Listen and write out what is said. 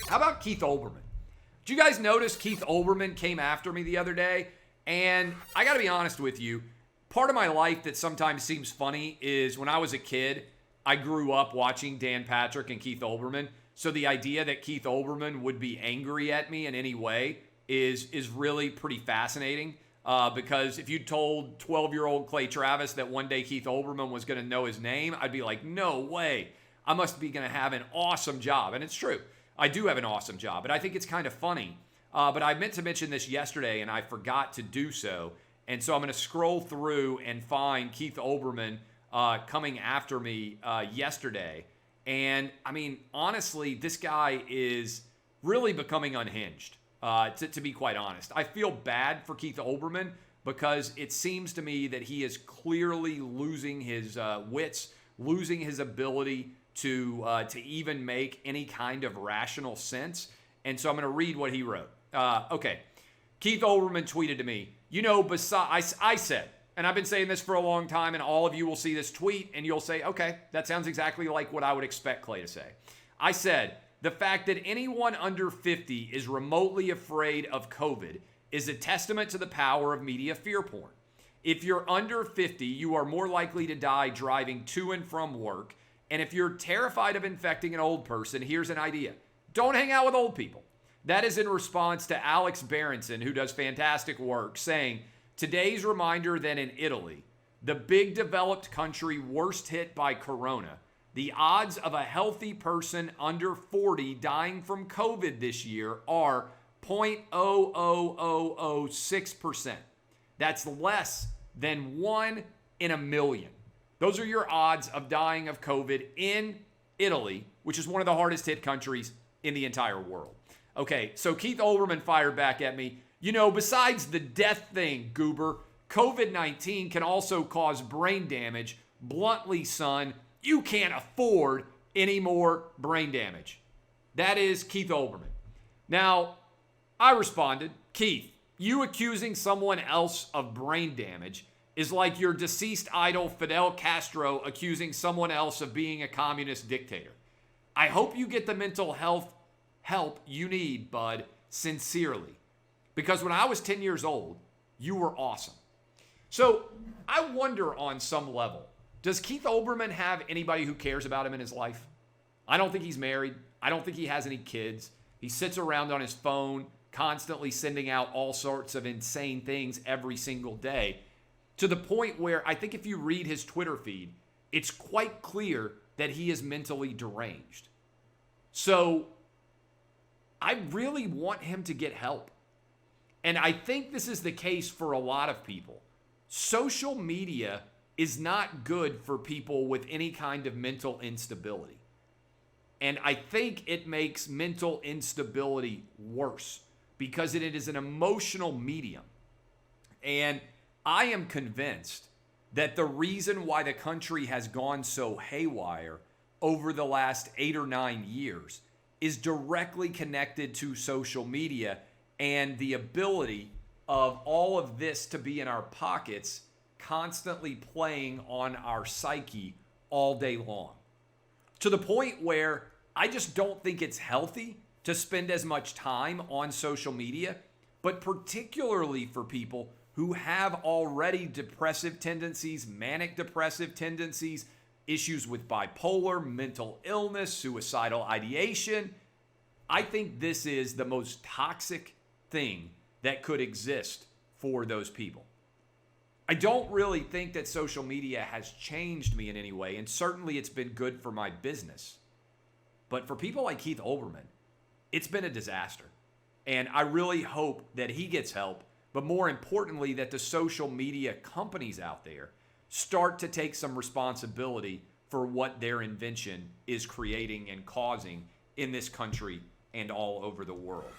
How about Keith Olbermann? Did you guys notice Keith Olbermann came after me the other day? And I got to be honest with you, part of my life that sometimes seems funny is when I was a kid, I grew up watching Dan Patrick and Keith Olbermann. So the idea that Keith Olbermann would be angry at me in any way is really pretty fascinating. Because if you told 12-year-old Clay Travis that one day Keith Olbermann was going to know his name, I'd be like, no way. I must be going to have an awesome job. And it's true. I do have an awesome job. But I think it's kind of funny. But I meant to mention this yesterday, and I forgot to do so. And so I'm going to scroll through and find Keith Olbermann coming after me yesterday. And, I mean, honestly, this guy is really becoming unhinged. To be quite honest, I feel bad for Keith Olbermann because it seems to me that he is clearly losing his wits, losing his ability to even make any kind of rational sense. And so I'm going to read what he wrote. Okay, Keith Olbermann tweeted to me, I said, and I've been saying this for a long time, and all of you will see this tweet, and you'll say, okay, that sounds exactly like what I would expect Clay to say. I said, the fact that anyone under 50 is remotely afraid of COVID is a testament to the power of media fear porn. If you're under 50, you are more likely to die driving to and from work. And if you're terrified of infecting an old person, here's an idea. Don't hang out with old people. That is in response to Alex Berenson, who does fantastic work, saying, today's reminder that in Italy, the big developed country worst hit by corona, the odds of a healthy person under 40 dying from COVID this year are 0.00006%. That's less than 1 in a million. Those are your odds of dying of COVID in Italy, which is one of the hardest hit countries in the entire world. Okay, so Keith Olbermann fired back at me. Besides the death thing, goober, COVID-19 can also cause brain damage. Bluntly, son, you can't afford any more brain damage. That is Keith Olbermann. Now, I responded, Keith, you accusing someone else of brain damage is like your deceased idol Fidel Castro accusing someone else of being a communist dictator. I hope you get the mental health help you need, bud, sincerely. Because when I was 10 years old, you were awesome. So I wonder on some level, does Keith Olbermann have anybody who cares about him in his life? I don't think he's married. I don't think he has any kids. He sits around on his phone, constantly sending out all sorts of insane things every single day, to the point where I think if you read his Twitter feed, it's quite clear that he is mentally deranged. So I really want him to get help. And I think this is the case for a lot of people. Social media is not good for people with any kind of mental instability. And I think it makes mental instability worse because it is an emotional medium. And I am convinced that the reason why the country has gone so haywire over the last 8 or 9 years is directly connected to social media and the ability of all of this to be in our pockets, constantly playing on our psyche all day long. To the point where I just don't think it's healthy to spend as much time on social media, but particularly for people who have already depressive tendencies, manic depressive tendencies, issues with bipolar, mental illness, suicidal ideation. I think this is the most toxic thing that could exist for those people. I don't really think that social media has changed me in any way, and certainly it's been good for my business. But for people like Keith Olbermann, it's been a disaster. And I really hope that he gets help, but more importantly, that the social media companies out there start to take some responsibility for what their invention is creating and causing in this country and all over the world.